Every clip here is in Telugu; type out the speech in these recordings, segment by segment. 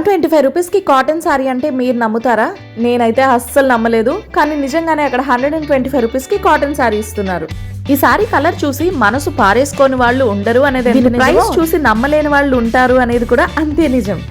125 రూపీస్కి కాటన్ సారీ అంటే మీరు నమ్ముతారా? నేనైతే అస్సలు నమ్మలేదు. కానీ నిజంగానే అక్కడ 125 రూపీస్కి కాటన్ సారీ ఇస్తున్నారు. ఈ సారీ కలర్ చూసి మనసు పారేసుకొని వాళ్ళు ఉండరు అనేది, ప్రైస్ చూసి నమ్మలేని వాళ్ళు ఉంటారు అనేది కూడా అంతే నిజం.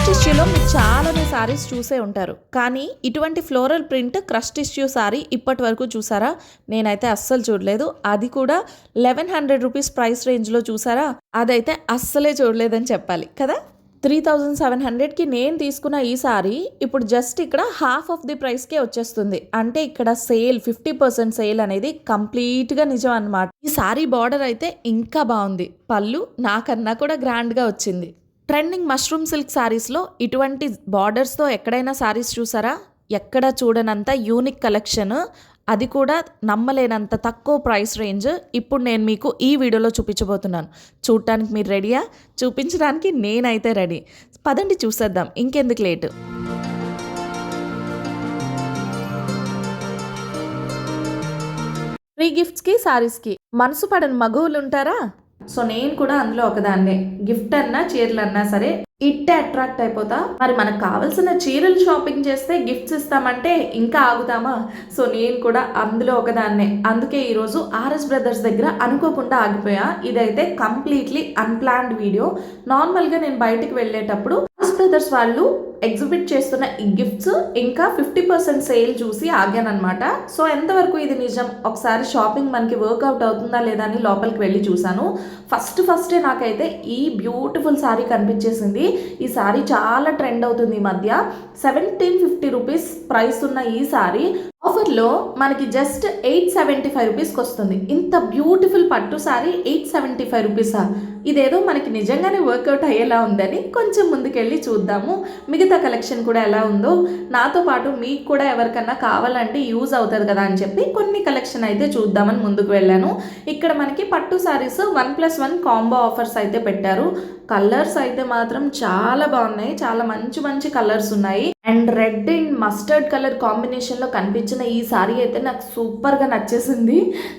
టిష్యూలో మీరు చాలానే సారీస్ చూసే ఉంటారు, కానీ ఇటువంటి floral print crush tissue sorry ఇప్పటి వరకు చూసారా? నేనైతే అస్సలు చూడలేదు. అది కూడా 1100 రూపీస్ ప్రైస్ రేంజ్లో చూసారా? అదైతే అస్సలే చూడలేదని చెప్పాలి కదా. 3700కి నేను తీసుకున్న ఈ సారీ ఇప్పుడు జస్ట్ ఇక్కడ హాఫ్ ఆఫ్ ది ప్రైస్కే వచ్చేస్తుంది. అంటే ఇక్కడ సేల్ 50% సేల్ అనేది కంప్లీట్గా నిజం అన్నమాట. ఈ సారీ బార్డర్ అయితే ఇంకా బాగుంది. పళ్ళు నాకన్నా కూడా గ్రాండ్గా వచ్చింది. ట్రెండింగ్ మష్రూమ్ సిల్క్ శారీస్లో ఇటువంటి బార్డర్స్తో ఎక్కడైనా శారీస్ చూసారా? ఎక్కడ చూడనంత యూనిక్ కలెక్షన్, అది కూడా నమ్మలేనంత తక్కువ ప్రైస్ రేంజ్ ఇప్పుడు నేను మీకు ఈ వీడియోలో చూపించబోతున్నాను. చూడటానికి మీరు రెడీయా? చూపించడానికి నేనైతే రెడీ. పదండి చూసేద్దాం, ఇంకెందుకు లేటు. ఫ్రీ గిఫ్ట్స్కి శారీస్కి మనసు పడని మగువులు ఉంటారా? సో నేను కూడా అందులో ఒకదాన్నే. గిఫ్ట్ అన్నా చీరలు అన్నా సరే ఇట్టే అట్రాక్ట్ అయిపోతా. మరి మనకు కావాల్సిన చీరలు షాపింగ్ చేస్తే గిఫ్ట్స్ ఇస్తామంటే ఇంకా ఆగుతామా? సో నేను కూడా అందులో ఒకదాన్నే. అందుకే ఈరోజు ఆర్ఎస్ బ్రదర్స్ దగ్గర అనుకోకుండా ఆగిపోయా. ఇదైతే కంప్లీట్లీ అన్ప్లాన్డ్ వీడియో. నార్మల్గా నేను బయటికి వెళ్ళేటప్పుడు ఆర్ఎస్ బ్రదర్స్ వాళ్ళు ఎగ్జిబిట్ చేస్తున్న ఈ గిఫ్ట్స్ ఇంకా 50% సేల్ చూసి ఆగానమాట. సో ఎంతవరకు ఇది నిజం, ఒకసారి షాపింగ్ మనకి వర్కౌట్ అవుతుందా లేదా అని లోపలికి వెళ్ళి చూసాను. ఫస్టే నాకైతే ఈ బ్యూటిఫుల్ శారీ కనిపించేసింది. ఈ సారీ చాలా ట్రెండ్ అవుతుంది ఈ మధ్య. 1750 రూపీస్ ప్రైస్ ఉన్న ఈ సారీ ఆఫర్లో మనకి జస్ట్ 875 రూపీస్కి వస్తుంది. ఇంత బ్యూటిఫుల్ పట్టు సారీ 875 రూపీసా? ఇదేదో మనకి నిజంగానే వర్కౌట్ అయ్యేలా ఉందని కొంచెం ముందుకెళ్ళి చూద్దాము. మిగతా కలెక్షన్ కూడా ఎలా ఉందో, నాతో పాటు మీకు కూడా ఎవరికన్నా కావాలంటే యూజ్ అవుతుంది కదా అని చెప్పి కొన్ని కలెక్షన్ అయితే చూద్దామని ముందుకు వెళ్ళాను. ఇక్కడ మనకి పట్టు సారీస్ 1+1 కాంబో ఆఫర్స్ అయితే పెట్టారు. కలర్స్ అయితే మాత్రం చాలా బాగున్నాయి. చాలా మంచి కలర్స్ ఉన్నాయి. And red and mustard colour కాంబినేషన్లో కనిపించిన ఈ సారీ అయితే నాకు సూపర్గా నచ్చేసింది.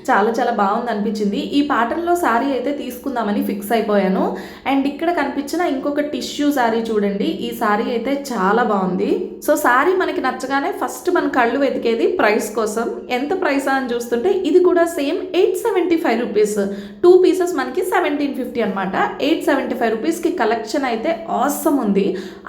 చాలా బాగుంది అనిపించింది. ఈ ప్యాటర్న్లో సారీ అయితే తీసుకుందామని ఫిక్స్ అయిపోయాను. అండ్ ఇక్కడ కనిపించిన ఇంకొక టిష్యూ సారీ చూడండి. ఈ సారీ అయితే చాలా బాగుంది. సో సారీ మనకి నచ్చగానే ఫస్ట్ మన కళ్ళు వెతికేది ప్రైస్ కోసం. ఎంత ప్రైస్ అని చూస్తుంటే ఇది కూడా సేమ్ 875 రూపీస్. 2 పీసెస్ మనకి 1750 అనమాట. 875 రూపీస్కి కలెక్షన్ అయితే ఆసమ్ ఉంది.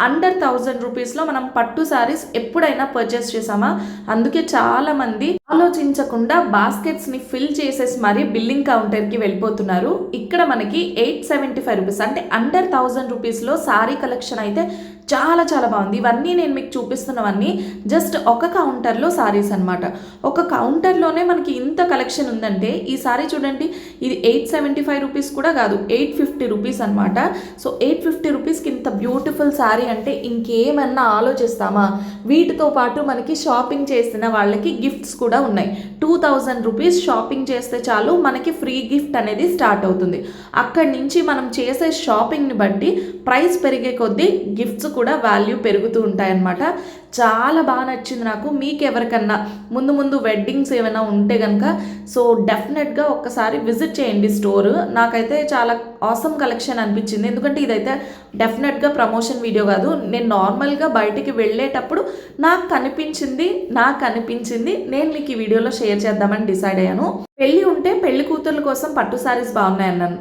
అండర్ 1000 రూపీస్లో మనం పట్టు సారీస్ ఎప్పుడైనా పర్చేస్ చేసామా? అందుకే చాలా మంది ఆలోచించకుండా బాస్కెట్స్ ని ఫిల్ చేసేసి మరి బిల్లింగ్ కౌంటర్ కి వెళ్ళిపోతున్నారు. ఇక్కడ మనకి 875 రూపీస్ అంటే అండర్ 1000 రూపీస్లో సారీ కలెక్షన్ అయితే చాలా బాగుంది. ఇవన్నీ నేను మీకు చూపిస్తున్నవన్నీ జస్ట్ ఒక కౌంటర్లో సారీస్ అనమాట. ఒక కౌంటర్లోనే మనకి ఇంత కలెక్షన్ ఉందంటే ఈ సారీ చూడండి, ఇది 875 రూపీస్ కూడా కాదు, 850 రూపీస్ అనమాట. సో 850 రూపీస్కి ఇంత బ్యూటిఫుల్ సారీ అంటే ఇంకేమన్నా ఆలోచిస్తామా? వీటితో పాటు మనకి షాపింగ్ చేసిన వాళ్ళకి గిఫ్ట్స్ కూడా ఉన్నాయి. 2000 రూపీస్ షాపింగ్ చేస్తే చాలు మనకి ఫ్రీ గిఫ్ట్ అనేది స్టార్ట్ అవుతుంది. అక్కడి నుంచి మనం చేసే షాపింగ్ని బట్టి ప్రైస్ పెరిగే కొద్దీ గిఫ్ట్స్ కూడా వాల్యూ పెరుగుతూ ఉంటాయన్నమాట. చాలా బాగా నచ్చింది నాకు. మీకు ఎవరికన్నా ముందు వెడ్డింగ్స్ ఏమైనా ఉంటే కనుక సో డెఫినెట్గా ఒక్కసారి విజిట్ చేయండి స్టోర్. నాకైతే చాలా ఆసమ్ కలెక్షన్ అనిపించింది. ఎందుకంటే ఇదైతే డెఫినెట్గా ప్రమోషన్ వీడియో కాదు. నేను నార్మల్గా బయటికి వెళ్ళేటప్పుడు నాకు కనిపించింది నేను మీకు ఈ వీడియోలో షేర్ చేద్దామని డిసైడ్ అయ్యాను. పెళ్ళి ఉంటే పెళ్లి కూతుర్ల కోసం పట్టు సారీస్ బాగున్నాయన్నాను.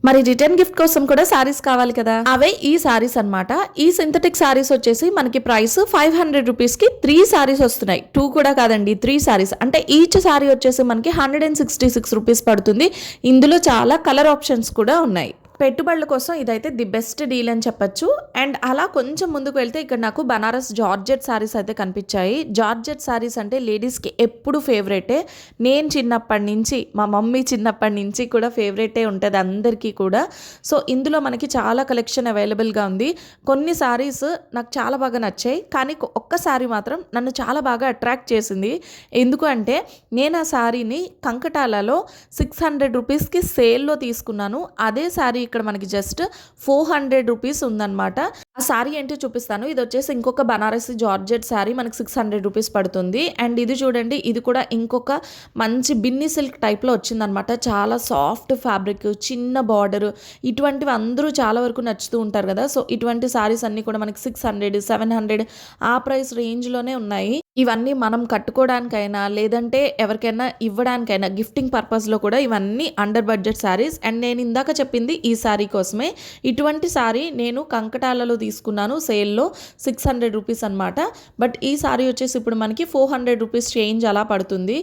మరి రిటర్న్ గిఫ్ట్ కోసం కూడా సారీస్ కావాలి కదా, అవే ఈ సారీస్ అన్నమాట. ఈ సింథటిక్ సారీస్ వచ్చేసి మనకి ప్రైస్ 500 రూపీస్కి 3 సారీస్ వస్తున్నాయి. 2 కూడా కాదండి, 3 సారీస్. అంటే ఈచ్ సారీ వచ్చేసి మనకి 166 రూపీస్ పడుతుంది. ఇందులో చాలా కలర్ ఆప్షన్స్ కూడా ఉన్నాయి. పెట్టుబడుల కోసం ఇదైతే ది బెస్ట్ డీల్ అని చెప్పొచ్చు. అండ్ అలా కొంచెం ముందుకు వెళ్తే ఇక్కడ నాకు బనారస్ జార్జెట్ సారీస్ అయితే కనిపించాయి. జార్జెట్ సారీస్ అంటే లేడీస్కి ఎప్పుడు ఫేవరెటే. నేను చిన్నప్పటి నుంచి, మా మమ్మీ చిన్నప్పటి నుంచి కూడా ఫేవరెటే ఉంటుంది అందరికీ కూడా. సో ఇందులో మనకి చాలా కలెక్షన్ అవైలబుల్గా ఉంది. కొన్ని సారీస్ నాకు చాలా బాగా నచ్చాయి, కానీ ఒక్క సారీ మాత్రం నన్ను చాలా బాగా అట్రాక్ట్ చేసింది. ఎందుకు అంటే నేను ఆ సారీని కంకటాలలో 600 రూపీస్కి సేల్లో తీసుకున్నాను. అదే సారీ ఇక్కడ మనకి జస్ట్ 400 రూపీస్ ఉందన్నమాట. ఆ ఆ శారీ ఏంటో చూపిస్తాను. ఇదొచ్చేసి ఇంకొక బనారసి జార్జెట్ శారీ మనకు 600 రూపీస్ పడుతుంది. అండ్ ఇది చూడండి, ఇది కూడా ఇంకొక మంచి బిన్ని సిల్క్ టైప్‌లో వచ్చిందనమాట. చాలా సాఫ్ట్ ఫ్యాబ్రిక్, చిన్న బార్డరు ఇటువంటివి అందరూ చాలా వరకు నచ్చుతూ ఉంటారు కదా! సో, ఇటువంటి శారీస్ అన్నీ కూడా మనకి 600, 700 ఆ ప్రైస్ రేంజ్‌లోనే ఉన్నాయి. ఇవన్నీ మనం కట్టుకోవడానికైనా, లేదంటే ఎవరికైనా ఇవ్వడానికైనా గిఫ్టింగ్ పర్పస్‌లో కూడా ఇవన్నీ అండర్ బడ్జెట్ శారీస్. అండ్ నేను ఇందాక చెప్పింది ఈ శారీ కోసమే. ఇటువంటి శారీ నేను కంకటాలలో తీసుకున్నాను సేల్‌లో 600 రూపీస్ అనమాట. బట్ ఈ శారీ వచ్చేసి ఇప్పుడు మనకి 400 రూపీస్ చేంజ్ అలా పడుతుంది.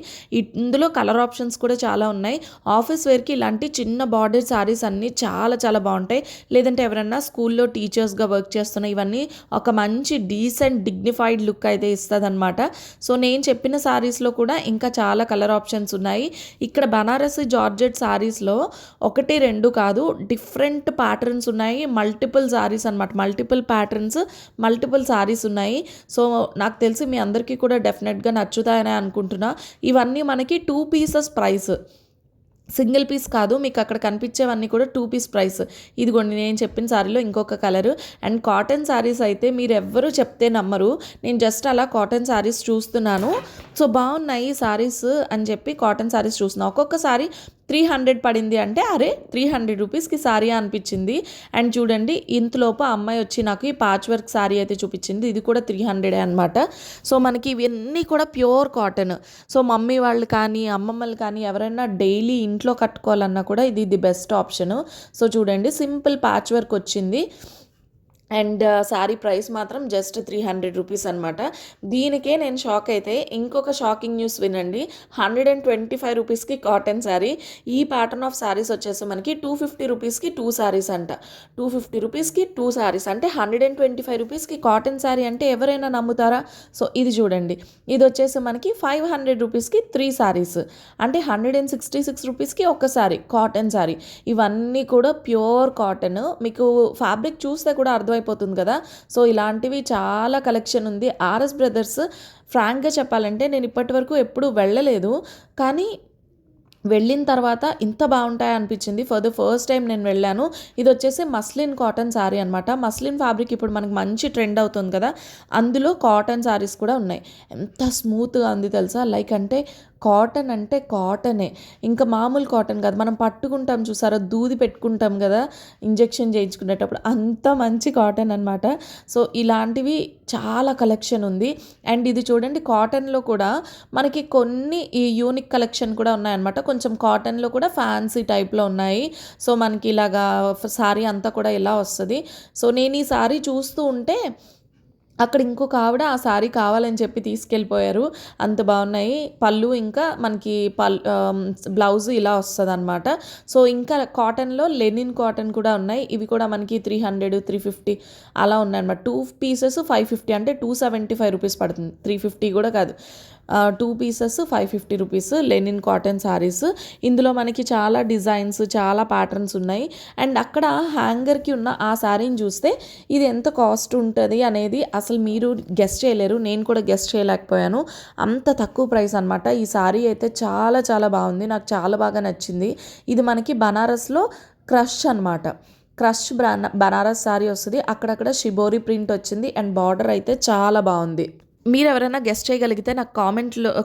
ఇందులో కలర్ ఆప్షన్స్ కూడా చాలా ఉన్నాయి. ఆఫీస్ వేర్‌కి ఇలాంటి చిన్న బార్డర్ శారీస్ అన్నీ చాలా చాలా బాగుంటాయి. లేదంటే ఎవరైనా స్కూల్‌లో టీచర్స్‌గా వర్క్ చేస్తున్న ఇవన్నీ ఒక మంచి డీసెంట్ డిగ్నిఫైడ్ లుక్ అయితే ఇస్తదనమాట. సో, నేను చెప్పిన శారీస్‌లో కూడా ఇంకా చాలా కలర్ ఆప్షన్స్ ఉన్నాయి. ఇక్కడ బనారసి జార్జెట్ శారీస్‌లో 1, 2 కాదు, డిఫరెంట్ ప్యాటర్న్స్ ఉన్నాయి. మల్టిపుల్ శారీస్ అనమాట. మల్టిపుల్ ప్యాటర్న్స్, మల్టిపుల్ శారీస్ ఉన్నాయి. సో, నాకు తెలిసి మీ అందరికీ కూడా డెఫినెట్‌గా నచ్చుతాయని అనుకుంటున్నా. ఇవన్నీ మనకి 2 పీసెస్ ప్రైస్. సింగిల్ పీస్ కాదు, మీకు అక్కడ కనిపించేవన్నీ కూడా 2 పీస్ ప్రైస్. ఇదిగోండి నేను చెప్పిన శారీలో ఇంకొక కలరు. అండ్ కాటన్ శారీస్ అయితే మీరెవ్వరూ చెప్తే నమ్మరు. నేను జస్ట్ అలా కాటన్ శారీస్ చూస్తున్నాను. సో, బాగున్నాయి శారీస్ అని చెప్పి కాటన్ శారీస్ చూస్తున్నాను. ఒక్కొక్క శారీ 300 పడింది అంటే, అరే 300 రూపీస్కి శారీ అనిపించింది. అండ్ చూడండి, ఇంతలోపు ఆ అమ్మాయి వచ్చి నాకు ఈ ప్యాచ్ వర్క్ శారీ అయితే చూపించింది. ఇది కూడా 300 అనమాట. సో, మనకి ఇవన్నీ కూడా ప్యూర్ కాటన్. సో, మమ్మీ వాళ్ళు కానీ, అమ్మమ్మలు కానీ ఎవరైనా డైలీ ఇంట్లో కట్టుకోవాలన్నా కూడా ఇది ది బెస్ట్ ఆప్షను. సో, చూడండి, సింపుల్ ప్యాచ్ వర్క్ వచ్చింది. అండ్ శారీ ప్రైస్ మాత్రం జస్ట్ 300 రూపీస్ అనమాట. దీనికే నేను షాక్ అయితే, ఇంకొక షాకింగ్ న్యూస్ వినండి. 125 రూపీస్కి కాటన్ శారీ. ఈ ప్యాటర్న్ ఆఫ్ శారీస్ వచ్చేసి మనకి 250 రూపీస్కి 2 శారీస్ అంట. 250 రూపీస్కి 2 శారీస్ అంటే 125 రూపీస్కి కాటన్ శారీ అంటే ఎవరైనా నమ్ముతారా? సో, ఇది చూడండి, ఇది వచ్చేసి మనకి 500 రూపీస్కి 3 శారీస్ అంటే 166 రూపీస్కి ఒక శారీ కాటన్ శారీ. ఇవన్నీ కూడా ప్యూర్ కాటన్. మీకు ఫ్యాబ్రిక్ చూస్తే కూడా అయిపోతుంది కదా. సో, ఇలాంటివి చాలా కలెక్షన్ ఉంది. ఆర్ఎస్ బ్రదర్స్ ఫ్రాంక్గా చెప్పాలంటే నేను ఇప్పటి వరకు ఎప్పుడు వెళ్ళలేదు, కానీ వెళ్ళిన తర్వాత ఇంత బాగుంటాయి అనిపించింది. ఫర్ ద ఫస్ట్ టైం నేను వెళ్ళాను. ఇది వచ్చేసి మస్లిన్ కాటన్ శారీ అనమాట. మస్లిన్ ఫ్యాబ్రిక్ ఇప్పుడు మనకి మంచి ట్రెండ్ అవుతుంది కదా, అందులో కాటన్ శారీస్ కూడా ఉన్నాయి. ఎంత స్మూత్గా ఉంది తెలుసా, లైక్ అంటే కాటనే, ఇంకా మామూలు కాటన్ కాదు. మనం పట్టుకుంటాం చూసారా, దూది పెట్టుకుంటాం కదా ఇంజెక్షన్ చేయించుకునేటప్పుడు, అంత మంచి కాటన్ అనమాట. సో, ఇలాంటివి చాలా కలెక్షన్ ఉంది. అండ్ ఇది చూడండి, కాటన్లో కూడా మనకి కొన్ని ఈ యూనిక్ కలెక్షన్ కూడా ఉన్నాయన్నమాట. కొంచెం కాటన్లో కూడా ఫ్యాన్సీ టైప్లో ఉన్నాయి. సో, మనకి ఇలాగా శారీ అంతా కూడా ఇలా వస్తుంది. సో, నేను ఈ శారీ చూస్తూ ఉంటే అక్కడ ఇంకొక ఆవిడ ఆ శారీ కావాలని చెప్పి తీసుకెళ్ళిపోయారు. అంత బాగున్నాయి. పళ్ళు ఇంకా మనకి బ్లౌజ్ ఇలా వస్తుందన్నమాట. సో, ఇంకా కాటన్లో లెనిన్ కాటన్ కూడా ఉన్నాయి. ఇవి కూడా మనకి 300, 350 అలా ఉన్నాయన్నమాట. 2 పీసెస్ 550 అంటే 275 రూపీస్ పడుతుంది. 350 కూడా కాదు. 2 pieces 550 rupees linen cotton saris. ఇందులో మనకి చాలా డిజైన్స్, చాలా ప్యాటర్న్స్ ఉన్నాయి. అండ్ అక్కడ హ్యాంగర్కి ఉన్న ఆ శారీని చూస్తే ఇది ఎంత కాస్ట్ ఉంటుంది అనేది అసలు మీరు గెస్ట్ చేయలేరు. నేను కూడా గెస్ట్ చేయలేకపోయాను. అంత తక్కువ ప్రైస్ అనమాట. ఈ శారీ అయితే చాలా చాలా బాగుంది. నాకు చాలా బాగా నచ్చింది. ఇది మనకి బనారస్లో క్రష్ అనమాట. క్రష్ బనారస్ శారీ వస్తుంది. అక్కడక్కడ షిబోరి ప్రింట్ వచ్చింది. అండ్ బార్డర్ అయితే చాలా బాగుంది. మీరు ఎవరైనా గెస్ట్ చేయగలిగితే నాకు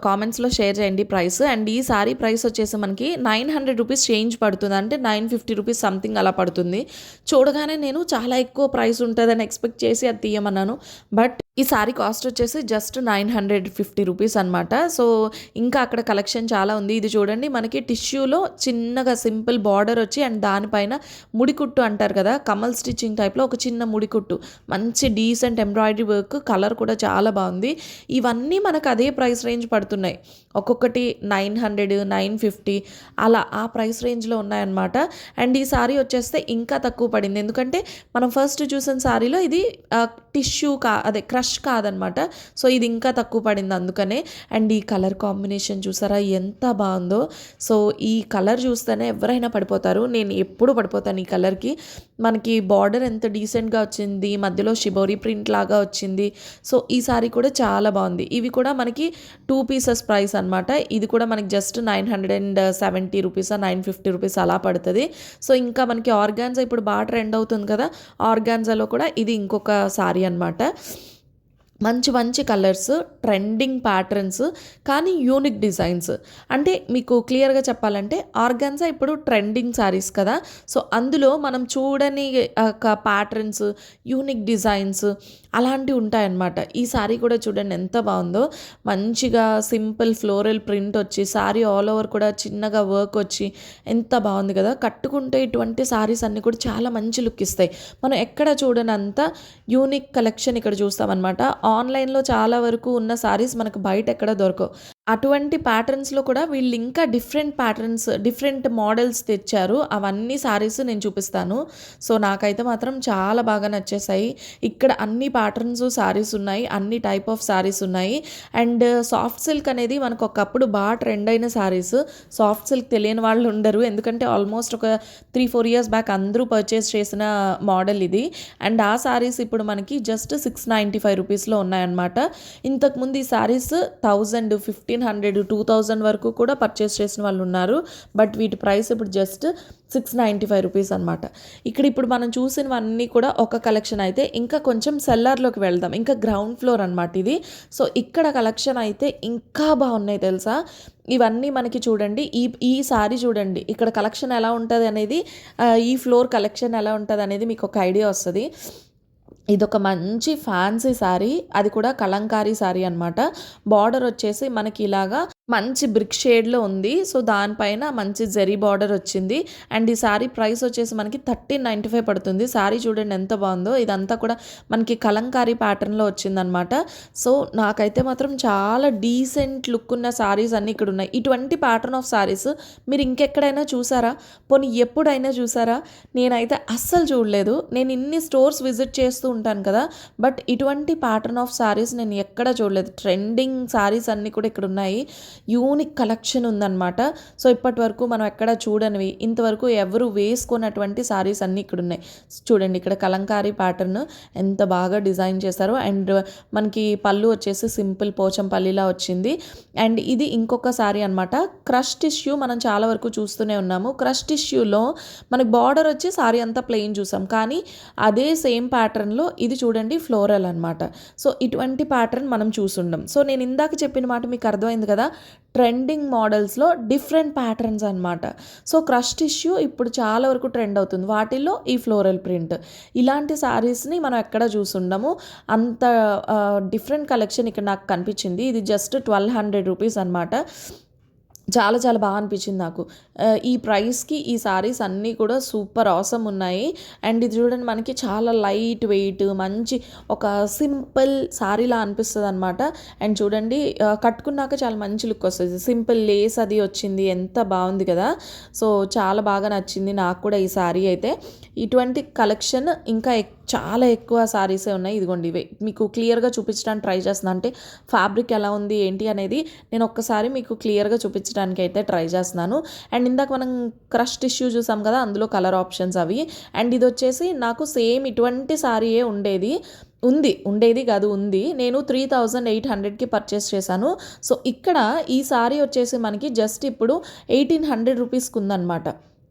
కామెంట్స్లో షేర్ చేయండి ప్రైస్. అండ్ ఈ శారీ ప్రైస్ వచ్చేసి మనకి 900 రూపీస్ చేంజ్ పడుతుంది. అంటే 950 రూపీస్ సంథింగ్ అలా పడుతుంది. చూడగానే నేను చాలా ఎక్కువ ప్రైస్ ఉంటుందని ఎక్స్పెక్ట్ చేసి అది తీయమన్నాను. బట్ ఈ శారీ కాస్ట్ వచ్చేసి జస్ట్ 950 రూపీస్ అనమాట. సో, ఇంకా అక్కడ కలెక్షన్ చాలా ఉంది. ఇది చూడండి, మనకి టిష్యూలో చిన్నగా సింపుల్ బార్డర్ వచ్చి అండ్ దానిపైన ముడికుట్టు అంటారు కదా, కమల్ స్టిచ్చింగ్ టైప్లో ఒక చిన్న ముడికుట్టు, మంచి డీసెంట్ ఎంబ్రాయిడరీ వర్క్, కలర్ కూడా చాలా బాగుంది. ఇవన్నీ మనకు అదే ప్రైస్ రేంజ్ పడుతున్నాయి. ఒక్కొక్కటి 900, 950 అలా ఆ ప్రైస్ రేంజ్లో ఉన్నాయన్నమాట. అండ్ ఈ శారీ వచ్చేస్తే ఇంకా తక్కువ పడింది. ఎందుకంటే మనం ఫస్ట్ చూసిన శారీలో ఇది టిష్యూ అదే క్రష్ క్రష్ కాదనమాట. సో ఇది ఇంకా తక్కువ పడింది అందుకనే. అండ్ ఈ కలర్ కాంబినేషన్ చూసారా ఎంత బాగుందో. సో ఈ కలర్ చూస్తేనే ఎవరైనా పడిపోతారు. నేను ఎప్పుడు పడిపోతాను ఈ కలర్కి. మనకి బార్డర్ ఎంత డీసెంట్గా వచ్చింది, మధ్యలో షిబోరి ప్రింట్ లాగా వచ్చింది. సో ఈ సారీ కూడా చాలా బాగుంది. ఇవి కూడా మనకి 2 పీసెస్ ప్రైస్ అనమాట. ఇది కూడా మనకి జస్ట్ 970 రూపీస్ 950 రూపీస్ అలా పడుతుంది. సో ఇంకా మనకి ఆర్గాన్జా ఇప్పుడు బాగా ట్రెండ్ అవుతుంది కదా, ఆర్గాన్జాలో కూడా ఇది ఇంకొక సారీ అనమాట. మంచి మంచి కలర్స్, ట్రెండింగ్ ప్యాటర్న్స్, కానీ యూనిక్ డిజైన్స్. అంటే మీకు క్లియర్గా చెప్పాలంటే ఆర్గాన్జా ఇప్పుడు ట్రెండింగ్ శారీస్ కదా, సో అందులో మనం చూడని ప్యాటర్న్స్, యూనిక్ డిజైన్స్ అలాంటివి ఉంటాయన్నమాట. ఈ శారీ కూడా చూడండి ఎంత బాగుందో. మంచిగా సింపుల్ ఫ్లోరల్ ప్రింట్ వచ్చి శారీ ఆల్ ఓవర్ కూడా చిన్నగా వర్క్ వచ్చి ఎంత బాగుంది కదా. కట్టుకుంటే ఇటువంటి శారీస్ అన్నీ కూడా చాలా మంచి లుక్ ఇస్తాయి. మనం ఎక్కడ చూడనంత యూనిక్ కలెక్షన్ ఇక్కడ చూస్తామన్నమాట. ఆన్లైన్లో చాలా వరకు ఉన్న శారీస్ మనకు బయట ఎక్కడ దొరకవు. అటువంటి ప్యాటర్న్స్లో కూడా వీళ్ళు ఇంకా డిఫరెంట్ ప్యాటర్న్స్, డిఫరెంట్ మోడల్స్ తెచ్చారు. అవన్నీ శారీస్ నేను చూపిస్తాను. సో నాకైతే మాత్రం చాలా బాగా నచ్చేసాయి. ఇక్కడ అన్ని ప్యాటర్న్స్ శారీస్ ఉన్నాయి, అన్ని టైప్ ఆఫ్ శారీస్ ఉన్నాయి. అండ్ సాఫ్ట్ సిల్క్ అనేది మనకు ఒకప్పుడు బాగా ట్రెండ్ అయిన శారీస్. సాఫ్ట్ సిల్క్ తెలియని వాళ్ళు ఉండరు, ఎందుకంటే ఆల్మోస్ట్ ఒక 3-4 ఇయర్స్ బ్యాక్ అందరూ పర్చేస్ చేసిన మోడల్ ఇది. అండ్ ఆ శారీస్ ఇప్పుడు మనకి జస్ట్ 695 రూపీస్లో ఉన్నాయన్నమాట. ఇంతకుముందు ఈ శారీస్ 1000, 1500, 2000 వరకు కూడా పర్చేస్ చేసిన వాళ్ళు ఉన్నారు. బట్ వీటి ప్రైస్ ఇప్పుడు జస్ట్ 695 రూపీస్ అనమాట. ఇప్పుడు మనం చూసినవన్నీ కూడా ఒక కలెక్షన్ అయితే, ఇంకా కొంచెం సెల్లర్లోకి వెళ్దాం. ఇంకా గ్రౌండ్ ఫ్లోర్ అనమాట ఇది. సో ఇక్కడ కలెక్షన్ అయితే ఇంకా బాగున్నాయి తెలుసా. ఇవన్నీ మనకి చూడండి, ఈ సారీ చూడండి, ఇక్కడ కలెక్షన్ ఎలా ఉంటుంది అనేది, ఈ ఫ్లోర్ కలెక్షన్ ఎలా ఉంటుంది అనేది మీకు ఒక ఐడియా వస్తుంది. ఇదొక మంచి ఫ్యాన్సీ శారీ, అది కూడా కలంకారీ శారీ అనమాట. బార్డర్ వచ్చేసి మనకి ఇలాగా మంచి బ్రిక్ షేడ్లో ఉంది. సో దానిపైన మంచి జరీ బార్డర్ వచ్చింది. అండ్ ఈ శారీ ప్రైస్ వచ్చేసి మనకి 1395 పడుతుంది. శారీ చూడండి ఎంత బాగుందో. ఇదంతా కూడా మనకి కలంకారీ ప్యాటర్న్లో వచ్చిందనమాట. సో నాకైతే మాత్రం చాలా డీసెంట్ లుక్ ఉన్న శారీస్ అన్నీ ఇక్కడ ఉన్నాయి. ఇటువంటి ప్యాటర్న్ ఆఫ్ శారీస్ మీరు ఇంకెక్కడైనా చూసారా? పోనీ ఎప్పుడైనా చూసారా? నేనైతే అస్సలు చూడలేదు. నేను ఇన్ని స్టోర్స్ విజిట్ చేస్తూ ఉంటాను కదా, బట్ ఇటువంటి ప్యాటర్న్ ఆఫ్ శారీస్ నేను ఎక్కడ చూడలేదు. ట్రెండింగ్ శారీస్ అన్నీ కూడా ఇక్కడ ఉన్నాయి. యూనిక్ కలెక్షన్ ఉందన్నమాట. సో ఇప్పటి వరకు మనం ఎక్కడ చూడనివి, ఇంతవరకు ఎవరు వేసుకున్నటువంటి శారీస్ అన్నీ ఇక్కడ ఉన్నాయి. చూడండి ఇక్కడ కలంకారీ ప్యాటర్న్ ఎంత బాగా డిజైన్ చేశారు. అండ్ మనకి పళ్ళు వచ్చేసి సింపుల్ పోచంపల్లిలా వచ్చింది. అండ్ ఇది ఇంకొక శారీ అనమాట. క్రష్ టిష్యూ మనం చాలా వరకు చూస్తూనే ఉన్నాము. క్రష్ టిష్యూలో మనకి బార్డర్ వచ్చి శారీ అంతా ప్లెయిన్ చూసాం, కానీ అదే సేమ్ ప్యాటర్న్లో ఇది చూడండి ఫ్లోరల్ అనమాట. సో ఇటువంటి ప్యాటర్న్ మనం చూసుండం. సో నేను ఇందాక చెప్పిన మాట మీకు అర్థమైంది కదా, ట్రెండింగ్ మోడల్స్లో డిఫరెంట్ ప్యాటర్న్స్ అనమాట. సో క్రష్ టిష్యూ ఇప్పుడు చాలా వరకు ట్రెండ్ అవుతుంది. వాటిల్లో ఈ ఫ్లోరల్ ప్రింట్, ఇలాంటి శారీస్ని మనం ఎక్కడ చూసుండము. అంత డిఫరెంట్ కలెక్షన్ ఇక్కడ నాకు కనిపించింది. ఇది జస్ట్ 1200 రూపీస్ అనమాట. చాలా చాలా బాగా అనిపించింది నాకు. ఈ ప్రైస్కి ఈ శారీస్ అన్నీ కూడా సూపర్ ఆసమ్ ఉన్నాయి. అండ్ ఇది చూడండి మనకి చాలా లైట్ వెయిట్, మంచి ఒక సింపుల్ శారీలా అనిపిస్తుంది అనమాట. అండ్ చూడండి కట్టుకున్నాక చాలా మంచి లుక్ వస్తుంది. సింపుల్ లేస్ అది వచ్చింది, ఎంత బాగుంది కదా. సో చాలా బాగా నచ్చింది నాకు కూడా ఈ శారీ అయితే. ఇటువంటి కలెక్షన్ ఇంకా చాలా ఎక్కువ శారీసే ఉన్నాయి. ఇదిగోండి ఇవే మీకు క్లియర్గా చూపించడానికి ట్రై చేస్తున్నాను. అంటే ఫ్యాబ్రిక్ ఎలా ఉంది ఏంటి అనేది నేను ఒక్కసారి మీకు క్లియర్గా చూపించడానికి అయితే ట్రై చేస్తున్నాను. అండ్ ఇందాక మనం క్రష్ టిష్యూ చూసాం కదా, అందులో కలర్ ఆప్షన్స్ అవి. అండ్ ఇది వచ్చేసి నాకు సేమ్ ఇటువంటి శారీయే ఉండేది కాదు, ఉంది. నేను 3800కి పర్చేస్ చేశాను. సో ఇక్కడ ఈ శారీ వచ్చేసి మనకి జస్ట్ ఇప్పుడు 1800 రూపీస్కి ఉందన్నమాట.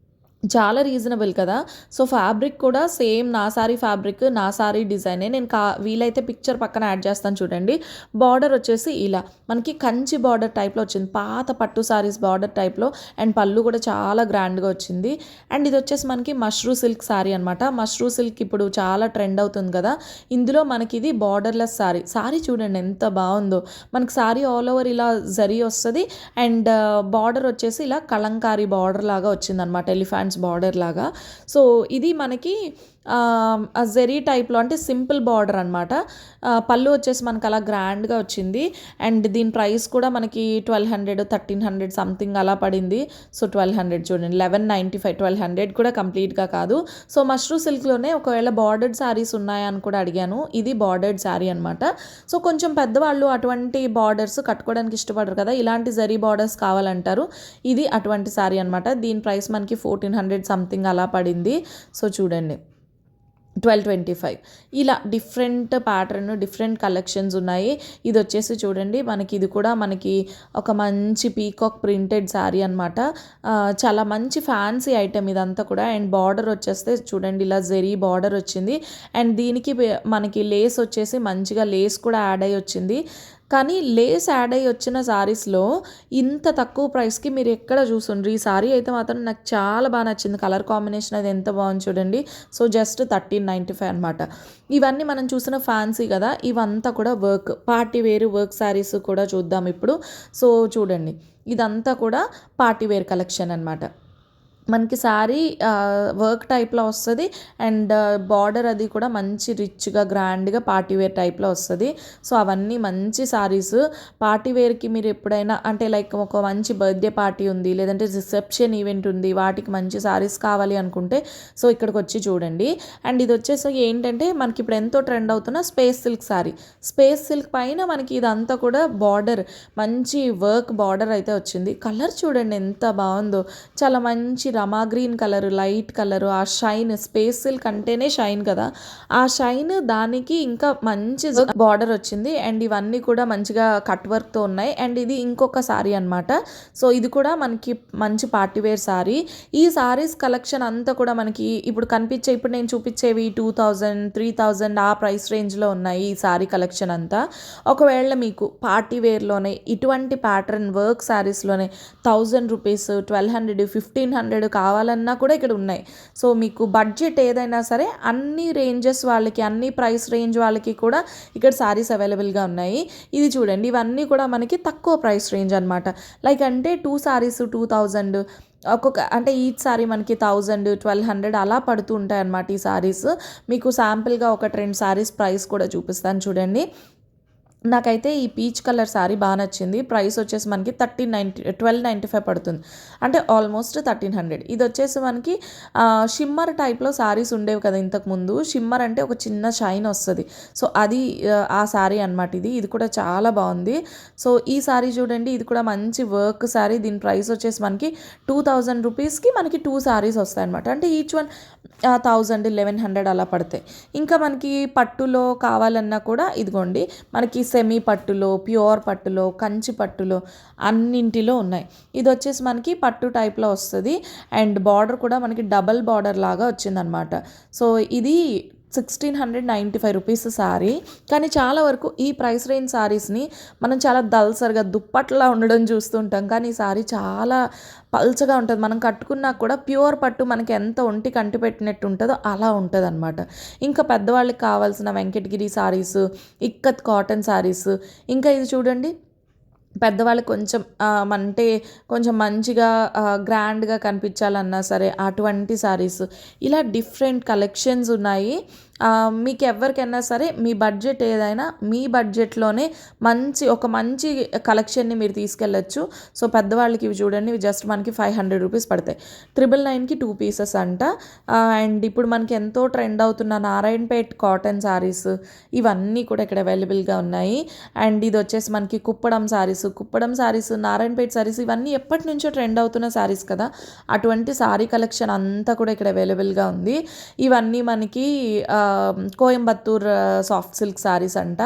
చాలా రీజనబుల్ కదా. సో ఫ్యాబ్రిక్ కూడా సేమ్ నా సారీ ఫ్యాబ్రిక్, నా సారీ డిజైనే. నేను వీలైతే పిక్చర్ పక్కన యాడ్ చేస్తాను చూడండి. బార్డర్ వచ్చేసి ఇలా మనకి కంచి బార్డర్ టైప్లో వచ్చింది, పాత పట్టు సారీస్ బార్డర్ టైప్లో. అండ్ పళ్ళు కూడా చాలా గ్రాండ్గా వచ్చింది. అండ్ ఇది వచ్చేసి మనకి మష్రూ సిల్క్ సారీ అనమాట. మష్రూ సిల్క్ ఇప్పుడు చాలా ట్రెండ్ అవుతుంది కదా. ఇందులో మనకి ఇది బార్డర్లెస్ సారీ చూడండి ఎంత బాగుందో. మనకి సారీ ఆల్ ఓవర్ ఇలా జరీ వస్తుంది. అండ్ బార్డర్ వచ్చేసి ఇలా కలంకారీ బార్డర్ లాగా వచ్చిందనమాట, ఎలిఫెంట్స్ బార్డర్ లాగా. సో ఇది మనకి జెరీ టైప్లో, అంటే సింపుల్ బార్డర్ అనమాట. పళ్ళు వచ్చేసి మనకు అలా గ్రాండ్గా వచ్చింది. అండ్ దీని ప్రైస్ కూడా మనకి 1200 1300 సంథింగ్ అలా పడింది. సో 1200 చూడండి, 1195, 1200 కూడా కంప్లీట్గా కాదు. సో మష్రూ సిల్క్లోనే ఒకవేళ బార్డర్డ్ శారీస్ ఉన్నాయా అని కూడా అడిగాను. ఇది బార్డర్డ్ శారీ అనమాట. సో కొంచెం పెద్దవాళ్ళు అటువంటి బార్డర్స్ కట్టుకోవడానికి ఇష్టపడరు కదా, ఇలాంటి జరీ బార్డర్స్ కావాలంటారు. ఇది అటువంటి శారీ అనమాట. దీని ప్రైస్ మనకి 1400 సంథింగ్ అలా పడింది. సో చూడండి, 1225. ఇలా డిఫరెంట్ ప్యాటర్న్, డిఫరెంట్ కలెక్షన్స్ ఉన్నాయి. ఇది వచ్చేసి చూడండి, మనకి ఇది కూడా మనకి ఒక మంచి పీకాక్ ప్రింటెడ్ శారీ అనమాట. చాలా మంచి ఫ్యాన్సీ ఐటెం ఇదంతా కూడా. అండ్ బార్డర్ వచ్చేస్తే చూడండి, ఇలా జెరీ బార్డర్ వచ్చింది. అండ్ దీనికి మనకి లేస్ వచ్చేసి మంచిగా లేస్ కూడా యాడ్ అయ్యి వచ్చింది. కానీ లేస్ యాడ్ అయ్యి వచ్చిన శారీస్లో ఇంత తక్కువ ప్రైస్కి మీరు ఎక్కడ చూసుండ్రు. ఈ శారీ అయితే మాత్రం నాకు చాలా బాగా నచ్చింది. కలర్ కాంబినేషన్ అది ఎంత బాగుంది చూడండి. సో జస్ట్ 1395 అనమాట. ఇవన్నీ మనం చూసిన ఫ్యాన్సీ కదా, ఇవంతా కూడా work, party wear work sarees కూడా చూద్దాం ఇప్పుడు. సో చూడండి, ఇదంతా కూడా పార్టీ వేర్ కలెక్షన్ అనమాట. మనకి శారీ వర్క్ టైప్లో వస్తుంది. అండ్ బార్డర్ అది కూడా మంచి రిచ్గా గ్రాండ్గా పార్టీ వేర్ టైప్లో వస్తుంది. సో అవన్నీ మంచి శారీస్. పార్టీ వేర్కి మీరు ఎప్పుడైనా అంటే లైక్ ఒక మంచి బర్త్డే పార్టీ ఉంది, లేదంటే రిసెప్షన్ ఈవెంట్ ఉంది, వాటికి మంచి శారీస్ కావాలి అనుకుంటే సో ఇక్కడికి వచ్చి చూడండి. అండ్ ఇది వచ్చేసి ఏంటంటే మనకి ఇప్పుడు ఎంతో ట్రెండ్ అవుతున్న space silk sari. Space silk పైన మనకి ఇదంతా కూడా బార్డర్, మంచి వర్క్ బార్డర్ అయితే వచ్చింది. కలర్ చూడండి ఎంత బాగుందో, చాలా మంచి రమా గ్రీన్ కలర్, లైట్ కలర్. ఆ షైన్, స్పేస్ సిల్క్ అంటేనే షైన్ కదా, ఆ షైన్ దానికి ఇంకా మంచి బార్డర్ వచ్చింది. అండ్ ఇవన్నీ కూడా మంచిగా కట్ వర్క్తో ఉన్నాయి. అండ్ ఇది ఇంకొక శారీ అనమాట. సో ఇది కూడా మనకి మంచి పార్టీవేర్ శారీ. ఈ శారీస్ కలెక్షన్ అంతా కూడా మనకి ఇప్పుడు ఇప్పుడు నేను చూపించేవి 2000 3000 ఆ ప్రైస్ రేంజ్లో ఉన్నాయి ఈ శారీ కలెక్షన్ అంతా. ఒకవేళ మీకు పార్టీవేర్లోనే ఇటువంటి ప్యాటర్న్ వర్క్ శారీస్లోనే 1000 రూపీస్, 1200, 1500 కావాలన్నా కూడా ఇక్కడ ఉన్నాయి. సో మీకు బడ్జెట్ ఏదైనా సరే అన్ని రేంజెస్ వాళ్ళకి, అన్ని ప్రైస్ రేంజ్ వాళ్ళకి కూడా ఇక్కడ శారీస్ అవైలబుల్గా ఉన్నాయి. ఇది చూడండి, ఇవన్నీ కూడా మనకి తక్కువ ప్రైస్ రేంజ్ అనమాట. లైక్ అంటే 2 శారీస్ 2000, ఒక్కొక్క అంటే ఈచ్ శారీ మనకి 1000, 1200 అలా పడుతూ ఉంటాయి అన్నమాట ఈ శారీస్. మీకు శాంపుల్గా ఒక 2 శారీస్ ప్రైస్ కూడా చూపిస్తాను చూడండి. నాకైతే ఈ పీచ్ కలర్ శారీ బాగా నచ్చింది. ప్రైస్ వచ్చేసి మనకి 1295 పడుతుంది, అంటే ఆల్మోస్ట్ 1300. ఇది వచ్చేసి మనకి షిమ్మర్ టైప్లో శారీస్ ఉండేవి కదా ఇంతకుముందు. షిమ్మర్ అంటే ఒక చిన్న షైన్ వస్తుంది. సో అది ఆ శారీ అనమాట. ఇది కూడా చాలా బాగుంది. సో ఈ శారీ చూడండి, ఇది కూడా మంచి వర్క్ శారీ. దీని ప్రైస్ వచ్చేసి మనకి 2000 రూపీస్కి మనకి 2 శారీస్ వస్తాయి అనమాట. అంటే ఈచ్ వన్ 1000, 1100 అలా పడతాయి. ఇంకా మనకి పట్టులో కావాలన్నా కూడా ఇదిగోండి, మనకి సెమీ పట్టులో, ప్యూర్ పట్టులో, కంచి పట్టులో అన్నింటిలో ఉన్నాయి. ఇది వచ్చేసి మనకి పట్టు టైప్లో వస్తుంది. అండ్ బార్డర్ కూడా మనకి డబల్ బార్డర్ లాగా వచ్చిందనమాట. సో ఇది 1695 రూపీస్ శారీ. కానీ చాలా వరకు ఈ ప్రైస్ రేంజ్ శారీస్ని మనం చాలా దల్సర్గా దుప్పట్లా ఉండడం చూస్తుంటాం. కానీ ఈ శారీ చాలా పల్చగా ఉంటుంది. మనం కట్టుకున్నా కూడా ప్యూర్ పట్టు మనకి ఎంత ఒంటికి అంటి పెట్టినట్టు ఉంటుందో అలా ఉంటుంది అనమాట. ఇంకా పెద్దవాళ్ళకి కావాల్సిన వెంకటగిరి శారీస్, ఇక్కత్ కాటన్ శారీస్. ఇంకా ఇది చూడండి, పెద్దవాళ్ళకి కొంచెం అంటే కొంచెం మంచిగా గ్రాండ్గా కనిపించాలన్నా సరే అటువంటి శారీస్. ఇలా డిఫరెంట్ కలెక్షన్స్ ఉన్నాయి. మీకు ఎవరికైనా సరే మీ బడ్జెట్ ఏదైనా, మీ బడ్జెట్లోనే ఒక మంచి కలెక్షన్ని మీరు తీసుకెళ్ళచ్చు. సో పెద్దవాళ్ళకి ఇవి చూడండి, ఇవి జస్ట్ మనకి 500 రూపీస్ పడతాయి. 999కి 2 పీసెస్ అంట. అండ్ ఇప్పుడు మనకి ఎంతో ట్రెండ్ అవుతున్న నారాయణపేట్ కాటన్ శారీస్, ఇవన్నీ కూడా ఇక్కడ అవైలబుల్గా ఉన్నాయి. అండ్ ఇది వచ్చేసి మనకి కుప్పడం శారీస్, నారాయణపేట శారీస్, ఇవన్నీ ఎప్పటి నుంచో ట్రెండ్ అవుతున్న శారీస్ కదా, అటువంటి శారీ కలెక్షన్ అంతా కూడా ఇక్కడ అవైలబుల్గా ఉంది. ఇవన్నీ మనకి కోయంబత్తూర్ సాఫ్ట్ సిల్క్ శారీస్ అంట.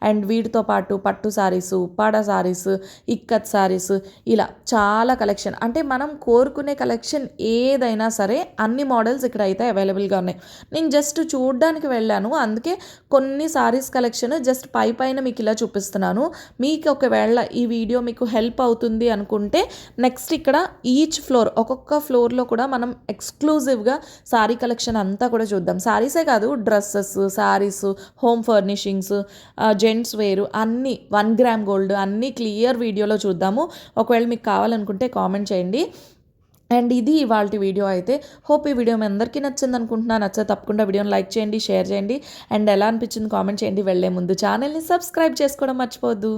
అండ్ వీటితో పాటు పట్టు శారీస్, ఉప్పాడ శారీస్, ఇక్కత్ శారీస్, ఇలా చాలా కలెక్షన్. అంటే మనం కోరుకునే కలెక్షన్ ఏదైనా సరే అన్ని మోడల్స్ ఇక్కడ అయితే అవైలబుల్గా ఉన్నాయి. నేను జస్ట్ చూడడానికి వెళ్ళాను, అందుకే కొన్ని శారీస్ కలెక్షన్ జస్ట్ పైన మీకు ఇలా చూపిస్తున్నాను. మీకు ఒకవేళ ఈ వీడియో మీకు హెల్ప్ అవుతుంది అనుకుంటే నెక్స్ట్ ఇక్కడ ఈచ్ ఫ్లోర్, ఒక్కొక్క ఫ్లోర్లో కూడా మనం ఎక్స్క్లూజివ్గా శారీ కలెక్షన్ అంతా కూడా చూద్దాం. శారీసే కాదు, dresses, saris, home furnishings, gents వేరు అన్నీ, 1 గ్రామ్ గోల్డ్ అన్నీ క్లియర్ వీడియోలో చూద్దాము. ఒకవేళ మీకు కావాలనుకుంటే కామెంట్ చేయండి. అండ్ ఇది ఇవాల్టి వీడియో అయితే. హోప్ ఈ వీడియో మీ అందరికీ నచ్చింది అనుకుంటున్నా. నచ్చితే తప్పకుండా వీడియోని లైక్ చేయండి, షేర్ చేయండి. అండ్ ఎలా అనిపించింది కామెంట్ చేయండి. వెళ్ళే ముందు ఛానల్ని సబ్స్క్రైబ్ చేసుకోవడం మర్చిపోవద్దు.